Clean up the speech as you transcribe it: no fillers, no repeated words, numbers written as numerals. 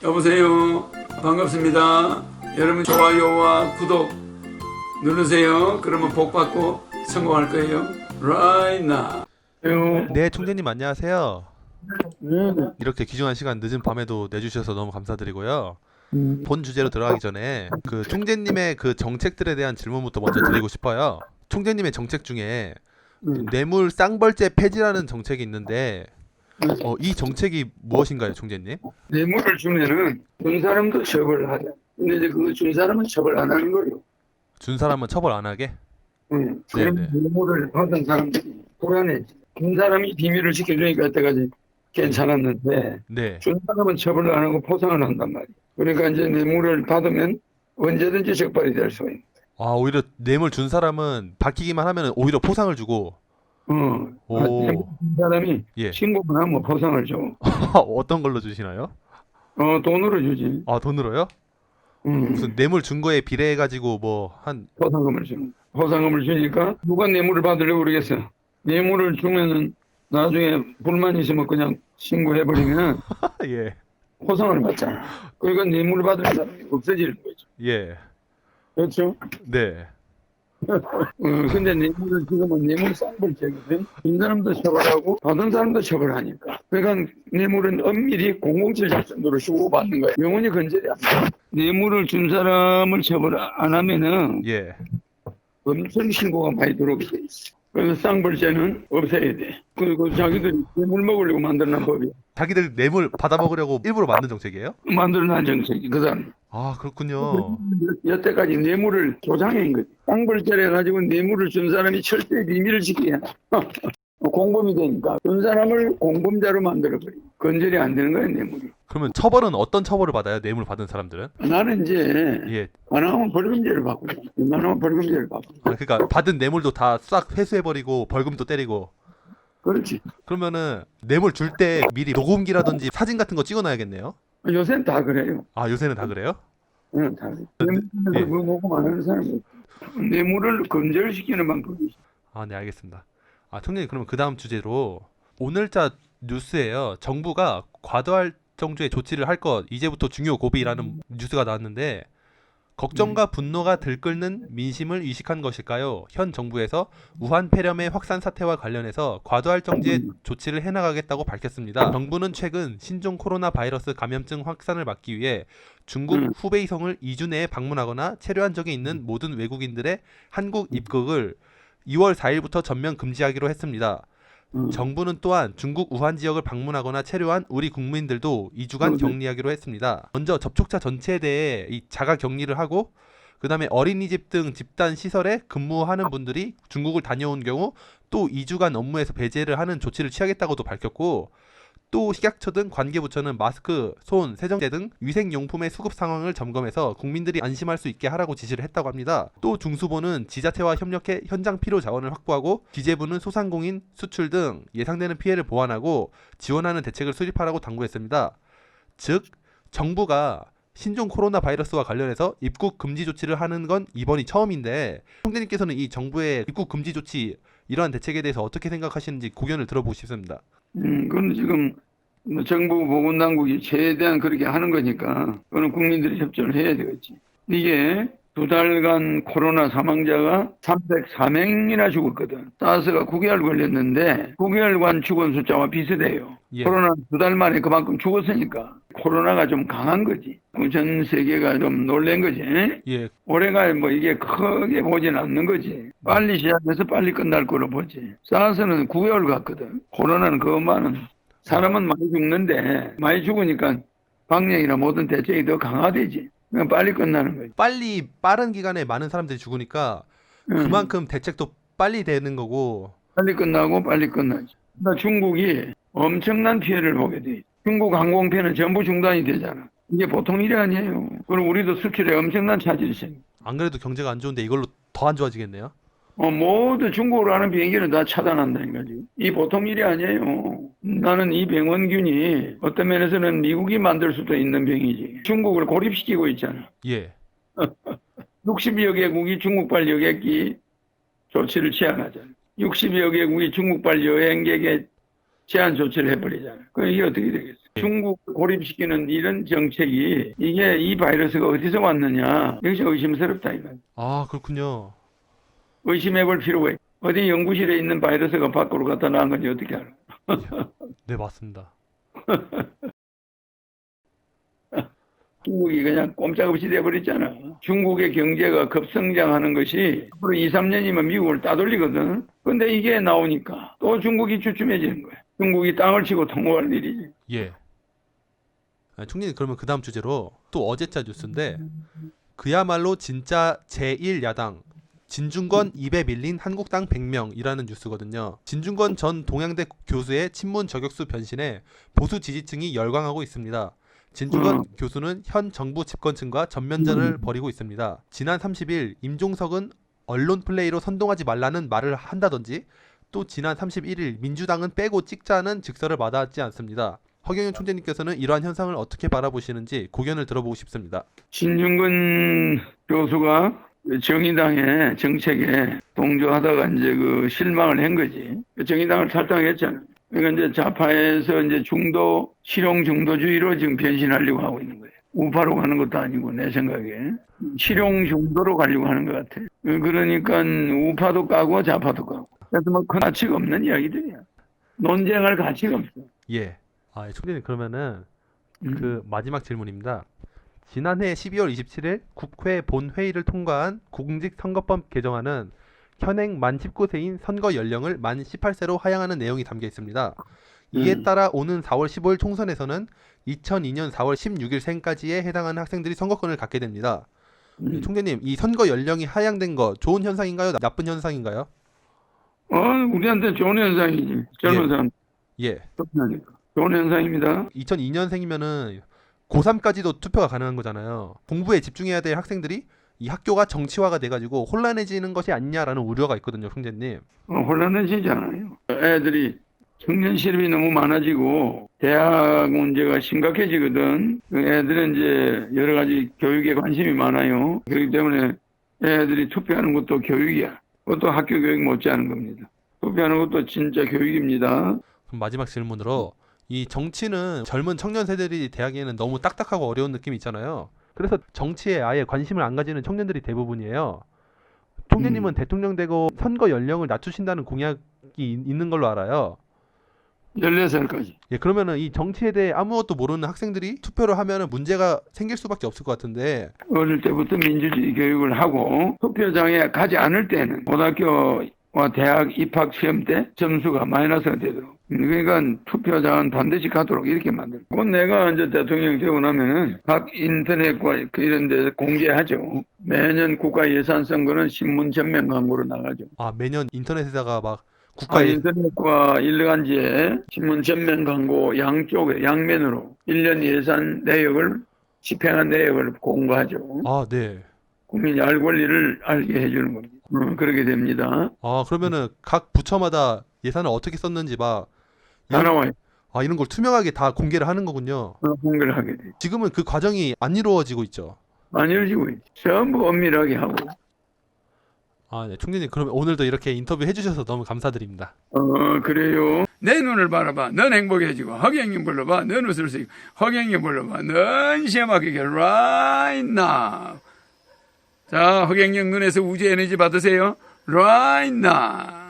여보세요. 반갑습니다. 여러분 좋아요와 구독 누르세요. 그러면 복 받고 성공할 거예요. Right now. 네, 총재님 안녕하세요. 네, 이렇게 귀중한 시간 늦은 밤에도 내주셔서 너무 감사드리고요. 음, 본 주제로 들어가기 전에 그 총재님의 그 정책들에 대한 질문부터 먼저 드리고 싶어요. 총재님의 정책 중에 음. 뇌물 쌍벌죄 폐지라는 정책이 있는데 이 정책이 무엇인가요, 총재님? 뇌물을 주면은 준 사람도 처벌을 하자. 근데 이제 그 준 사람은 처벌 안 하는 거예요. 준 사람은 처벌 안 하게? 그럼 네네. 뇌물을 받은 사람들이 불안해. 준 사람이 비밀을 지켜주니까 여태까지 괜찮았는데 네. 준 사람은 처벌을 안 하고 포상을 한단 말이에요. 그러니까 이제 뇌물을 받으면 언제든지 적발이 될 수가 있는 아, 오히려 뇌물 준 사람은 밝히기만 하면 오히려 포상을 주고, 거예요. 오, 준 사람이 예. 신고만 하면 포상을 줘. 어떤 걸로 주시나요? 돈으로 주지. 아, 돈으로요? 무슨 뇌물 준 거에 비례해가지고 뭐 한 포상금을 주는. 포상금을 주니까 누가 뇌물을 받으려고 그러겠어. 뇌물을 주면은 나중에 불만 있으면 그냥 신고해버리면 예. 포상을 받잖아. 그러니까 뇌물을 받은 사람이 없어지는 거죠. 예. 그렇죠? 네. 근데 뇌물을 지금은 뇌물 쌍벌죄거든. 준 사람도 처벌하고 받은 사람도 처벌하니까. 그러니까 뇌물은 엄밀히 007 작전으로 주고받는 거야. 영원히 건절이 안 돼. 뇌물을 준 사람을 처벌 안 하면은 예. 엄청 신고가 많이 들어오게 돼 있어. 그래서 쌍벌죄는 없애야 돼. 그리고 자기들이 뇌물 먹으려고 만들어낸 법이야. 자기들 뇌물 받아 먹으려고 일부러 만든 정책이에요? 만들어낸 정책이 그 사람. 아, 그렇군요. 여태까지 뇌물을 조장한 거지. 쌍벌죄를 해가지고 뇌물을 준 사람이 철저히 비밀을 지켜야 해. 공범이 되니까 준 사람을 공범자로 만들어버려. 건절이 안 되는 거야, 뇌물이. 그러면 처벌은 어떤 처벌을 받아요? 뇌물 받은 사람들은? 나는 이제 예. 웬만하면 벌금제를 받고 웬만하면 벌금제를 받고 그러니까 받은 뇌물도 다 싹 회수해버리고 벌금도 때리고. 그렇지. 그러면은 뇌물 줄 때 미리 녹음기라든지 사진 같은 거 찍어놔야겠네요. 요새는 다 그래요. 아, 요새는 다 그래요? 응, 다 그래. 예. 뇌물을 녹음 안 하는 사람이 없어. 뇌물을 건절시키는 방법이 아, 네, 알겠습니다. 아, 총장님, 그러면 그 다음 주제로 오늘자 뉴스에요. 정부가 과도할 정도의 조치를 할 것, 이제부터 중요 고비라는 뉴스가 나왔는데, 걱정과 분노가 들끓는 민심을 의식한 것일까요? 현 정부에서 우한 폐렴의 확산 사태와 관련해서 과도할 정지의 조치를 해나가겠다고 밝혔습니다. 정부는 최근 신종 코로나 바이러스 감염증 확산을 막기 위해 중국 후베이성을 2주 내에 방문하거나 체류한 적이 있는 모든 외국인들의 한국 입국을 2월 4일부터 전면 금지하기로 했습니다. 정부는 또한 중국 우한 지역을 방문하거나 체류한 우리 국민들도 2주간 격리하기로 했습니다. 먼저 접촉자 전체에 대해 이 자가 격리를 하고 그 다음에 어린이집 등 집단 시설에 근무하는 분들이 중국을 다녀온 경우 또 2주간 업무에서 배제를 하는 조치를 취하겠다고도 밝혔고, 또 식약처 등 관계부처는 마스크, 손, 세정제 등 위생용품의 수급 상황을 점검해서 국민들이 안심할 수 있게 하라고 지시를 했다고 합니다. 또 중수부는 지자체와 협력해 현장 필요 자원을 확보하고, 기재부는 소상공인 수출 등 예상되는 피해를 보완하고 지원하는 대책을 수립하라고 당부했습니다. 즉, 정부가 신종 코로나 바이러스와 관련해서 입국 금지 조치를 하는 건 이번이 처음인데, 총재님께서는 이 정부의 입국 금지 조치 이러한 대책에 대해서 어떻게 생각하시는지 고견을 들어보고 싶습니다. 그건 지금 정부 보건당국이 최대한 그렇게 하는 거니까 그건 국민들이 협조를 해야 되겠지. 이게 2달간 코로나 사망자가 304명이나 죽었거든. 사스가 9개월 걸렸는데 9개월간 죽은 숫자와 비슷해요. 예. 코로나 2달 만에 그만큼 죽었으니까 코로나가 좀 강한 거지. 전 세계가 좀 놀란 거지. 예. 올해가 뭐 이게 크게 보진 않는 거지. 빨리 시작해서 빨리 끝날 거로 보지. 사스는 9개월 갔거든. 코로나는 그것만은 사람은 많이 죽는데 많이 죽으니까 방역이나 모든 대책이 더 강화되지. 그냥 빨리 끝나는 거지. 빨리 빠른 기간에 많은 사람들이 죽으니까 그만큼 대책도 빨리 되는 거고. 빨리 끝나고 빨리 끝나지. 그러니까 중국이 엄청난 피해를 보게 돼. 중국 항공편은 전부 중단이 되잖아. 이게 보통 일이 아니에요. 그리고 우리도 수출에 엄청난 차질이 생겨. 안 그래도 경제가 안 좋은데 이걸로 더 안 좋아지겠네요. 모두 중국으로 하는 비행기는 다 차단한다는 거지. 이 보통 일이 아니에요. 나는 이 병원균이 어떤 면에서는 미국이 만들 수도 있는 병이지. 중국을 고립시키고 있잖아. 예. 60여 개국이 중국발 여객기 조치를 취하잖아. 60여 개국이 중국발 여행객의 제한 조치를 해버리잖아요. 그럼 이게 어떻게 되겠어요? 중국 고립시키는 이런 정책이 이게 이 바이러스가 어디서 왔느냐 역시 의심스럽다 이거. 아, 그렇군요. 의심해볼 필요가 있. 어디 연구실에 있는 바이러스가 밖으로 갖다 나온 건지 어떻게 알아? 네, 맞습니다. 중국이 그냥 꼼짝없이 돼버렸잖아. 중국의 경제가 급성장하는 것이 앞으로 2, 3년이면 미국을 따돌리거든. 근데 이게 나오니까 또 중국이 주춤해지는 거야. 중국이 땅을 치고 통과할 일이지. 예. 총리님, 그러면 그 다음 주제로 또 어제자 뉴스인데, 그야말로 진짜 제1야당 진중권 입에 밀린 한국당 100명이라는 뉴스거든요. 진중권 전 동양대 교수의 친문 저격수 변신에 보수 지지층이 열광하고 있습니다. 진중권 교수는 현 정부 집권층과 전면전을 벌이고 있습니다. 지난 30일 임종석은 언론 플레이로 선동하지 말라는 말을 한다든지, 또 지난 31일 민주당은 빼고 찍자는 직설을 마다하지 않습니다. 허경영 총재님께서는 이러한 현상을 어떻게 바라보시는지 고견을 들어보고 싶습니다. 진중근 교수가 정의당의 정책에 동조하다가 이제 그 실망을 한 거지. 정의당을 탈당했잖아요. 그러니까 이제 좌파에서 이제 실용 중도주의로 지금 변신하려고 하고 있는 거예요. 우파로 가는 것도 아니고 내 생각에 실용 중도로 가려고 하는 것 같아요. 그러니까 우파도 까고 좌파도 까고. 그래서 뭐 그 가치가 없는 이야기들이야. 논쟁할 가치가 없어. 예. 총재님, 그러면은 그 마지막 질문입니다. 지난해 12월 27일 국회 본회의를 통과한 공직선거법 개정안은 현행 만 19세인 선거 연령을 만 18세로 하향하는 내용이 담겨 있습니다. 이에 따라 오는 4월 15일 총선에서는 2002년 4월 16일 생까지에 해당하는 학생들이 선거권을 갖게 됩니다. 총재님, 이 선거 연령이 하향된 거 좋은 현상인가요? 나쁜 현상인가요? 우리한테 좋은 현상이지. 젊은 사람. 예. 좋은 현상입니다. 2002년생이면은 고3까지도 투표가 가능한 거잖아요. 공부에 집중해야 될 학생들이 이 학교가 정치화가 돼가지고 혼란해지는 것이 아니냐라는 우려가 있거든요, 총재님. 혼란해지지 않아요. 애들이 청년 실업이 너무 많아지고 대학 문제가 심각해지거든. 애들은 이제 여러 가지 교육에 관심이 많아요. 그렇기 때문에 애들이 투표하는 것도 교육이야. 그것도 학교 교육 못지않은 겁니다. 투표하는 것도 진짜 교육입니다. 그럼 마지막 질문으로, 이 정치는 젊은 청년 세대들이 대하기에는 너무 딱딱하고 어려운 느낌이 있잖아요. 그래서 정치에 아예 관심을 안 가지는 청년들이 대부분이에요. 총재님은 대통령 되고 선거 연령을 낮추신다는 공약이 있는 걸로 알아요. 14살까지. 예, 그러면은 이 정치에 대해 아무것도 모르는 학생들이 투표를 하면은 문제가 생길 수밖에 없을 것 같은데. 어릴 때부터 민주주의 교육을 하고 투표장에 가지 않을 때는 고등학교와 대학 입학 시험 때 점수가 마이너스가 되도록. 그러니까 투표장은 반드시 가도록 이렇게 만들고. 그건 내가 이제 대통령 되고 나면은 각 인터넷과 이런 데서 공개하죠. 매년 국가 예산 선거는 신문 전면 광고로 나가죠. 매년 인터넷에다가 막 인터넷과 일간지에 신문 전면 광고 양쪽에 양면으로 1년 예산 내역을 집행한 내역을 공고하죠. 네. 국민이 알 권리를 알게 해주는 겁니다. 그렇게 됩니다. 그러면은 각 부처마다 예산을 어떻게 썼는지 다 나와요. 이런 걸 투명하게 다 공개를 하는 거군요. 공개를 하게 돼요. 지금은 그 과정이 안 이루어지고 있죠. 안 이루어지고 있죠. 전부 엄밀하게 하고. 네, 총재님, 그러면 오늘도 이렇게 인터뷰 해주셔서 너무 감사드립니다. 그래요. 내 눈을 바라봐. 넌 행복해지고 허경영 불러봐. 넌 웃을 수 있고 허경영 불러봐. 넌 시험하게 right now. 자, 허경영 눈에서 우주 에너지 받으세요. right now.